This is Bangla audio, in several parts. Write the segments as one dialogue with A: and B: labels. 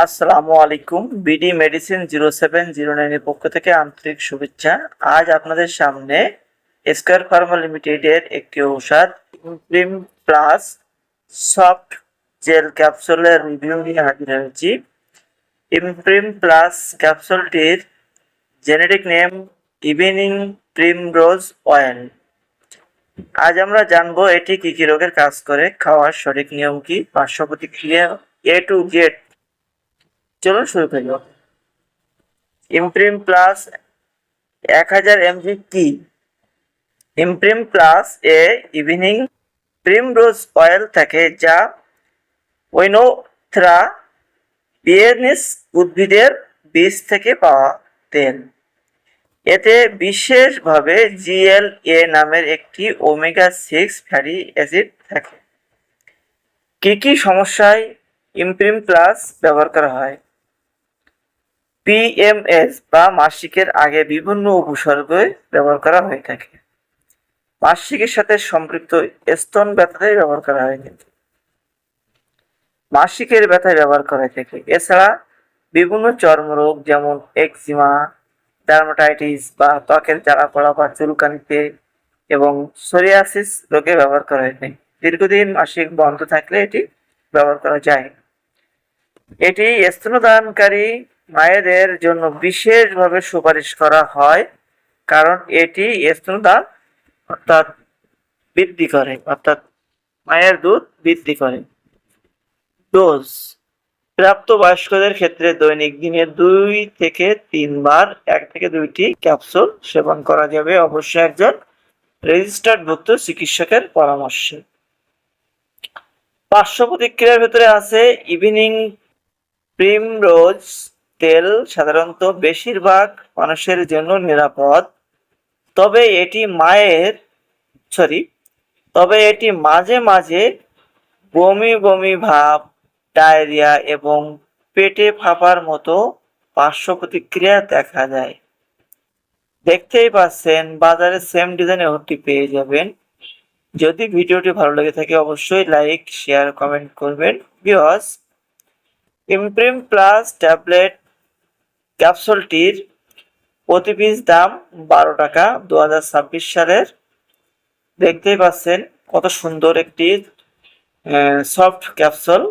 A: আসসালামু আলাইকুম। বিডি মেডিসিন 0709 এর পক্ষ থেকে আন্তরিক শুভেচ্ছা। আজ আপনাদের সামনে স্কয়ার ফার্মা লিমিটেডের একটি ঔষধ ইমপ্রিম প্লাস সফট জেল ক্যাপসুলের রিভিউ নিয়ে হাজির হয়েছি। ইমপ্রিম প্লাস ক্যাপসুলটির generic name evening primrose oil. আজ আমরা জানবো এটি কি কি রোগের কাজ করে, খাওয়ার সঠিক নিয়ম কি, পার্শ্ব প্রতিক্রিয়া এ টু জেড। চলুন শুরু করি। ইমপ্রিম প্লাস 1000 mg কি? ইমপ্রিম প্লাস ইভিনিং প্রিমরোজ অয়েল থাকে, যা ওইনোথ্রা পিয়েনিস উদ্ভিদের বীজ থেকে পাওয়া তেল। এতে বিশেষভাবে GLA নামের একটি ওমেগা 6 ফ্যাটি অ্যাসিড থাকে। কি কি সমস্যায় ইমপ্রিম প্লাস ব্যবহার করা হয়? PMS বা মাসিকের আগে বিভিন্ন উপসর্গে ব্যবহার করা হয়ে থাকে। মাসিকের সাথে সম্পৃক্ত স্তন ব্যথায় ব্যবহার করা হয় থাকে। মাসিকের ব্যথায় ব্যবহার করা হয়ে থাকে। এছাড়া বিভিন্ন চর্মরোগ যেমন একজিমা, ডার্মাটাইটিস বা ত্বকের জ্বালা পোড়া বা চুলকানিতে এবং সোরিয়াসিস রোগে ব্যবহার করা হয়ে থাকে। দীর্ঘদিন মাসিক বন্ধ থাকলে এটি ব্যবহার করা যায়। এটি স্তনদানকারী মায়েদের জন্য বিশেষভাবে সুপারিশ করা হয়, কারণ এটি স্তনদান বৃদ্ধি করে, অর্থাৎ মায়ের দুধ বৃদ্ধি করে। ডোজ: প্রাপ্তবয়স্কদের ক্ষেত্রে দৈনিক দিনে 2 থেকে 3 বার 1 থেকে 2টি ক্যাপসুল সেবন করা যাবে, অবশ্যই একজন রেজিস্টার্ডভুক্ত চিকিৎসকের পরামর্শে। পার্শ্ব প্রতিক্রিয়ার ভেতরে আছে ইভিনিং প্রিমরোজ তেল সাধারণত বেশিরভাগ মানুষের জন্য নিরাপদ, তবে এটি মাঝে মাঝে বমি বমি ভাব, ডায়রিয়া এবং পেটে ফাঁপার মতো পার্শ্ব প্রতিক্রিয়া দেখা যায়। দেখতেই পাচ্ছেন বাজারে সেম ডিজাইনের ওষুধটি পেয়ে যাবেন। যদি ভিডিওটি ভালো লেগে থাকে অবশ্যই লাইক, শেয়ার, কমেন্ট করবেন। ভিউয়ার্স, ইমপ্রিম প্লাস ট্যাবলেট ক্যাপসুলটির প্রতি পিস দাম 12 টাকা। 2026 সালের। দেখতেই পাচ্ছেন কত সুন্দর একটি সফট ক্যাপসুল।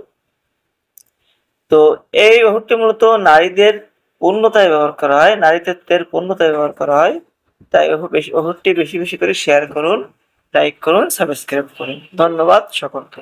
A: তো এই ওষুধটি মূলত নারীদের পূর্ণতায় ব্যবহার করা হয়, নারীদের পূর্ণতায় ব্যবহার করা হয়। তাই ওষুধটি বেশি বেশি করে শেয়ার করুন, লাইক করুন, সাবস্ক্রাইব করুন। ধন্যবাদ সকলকে।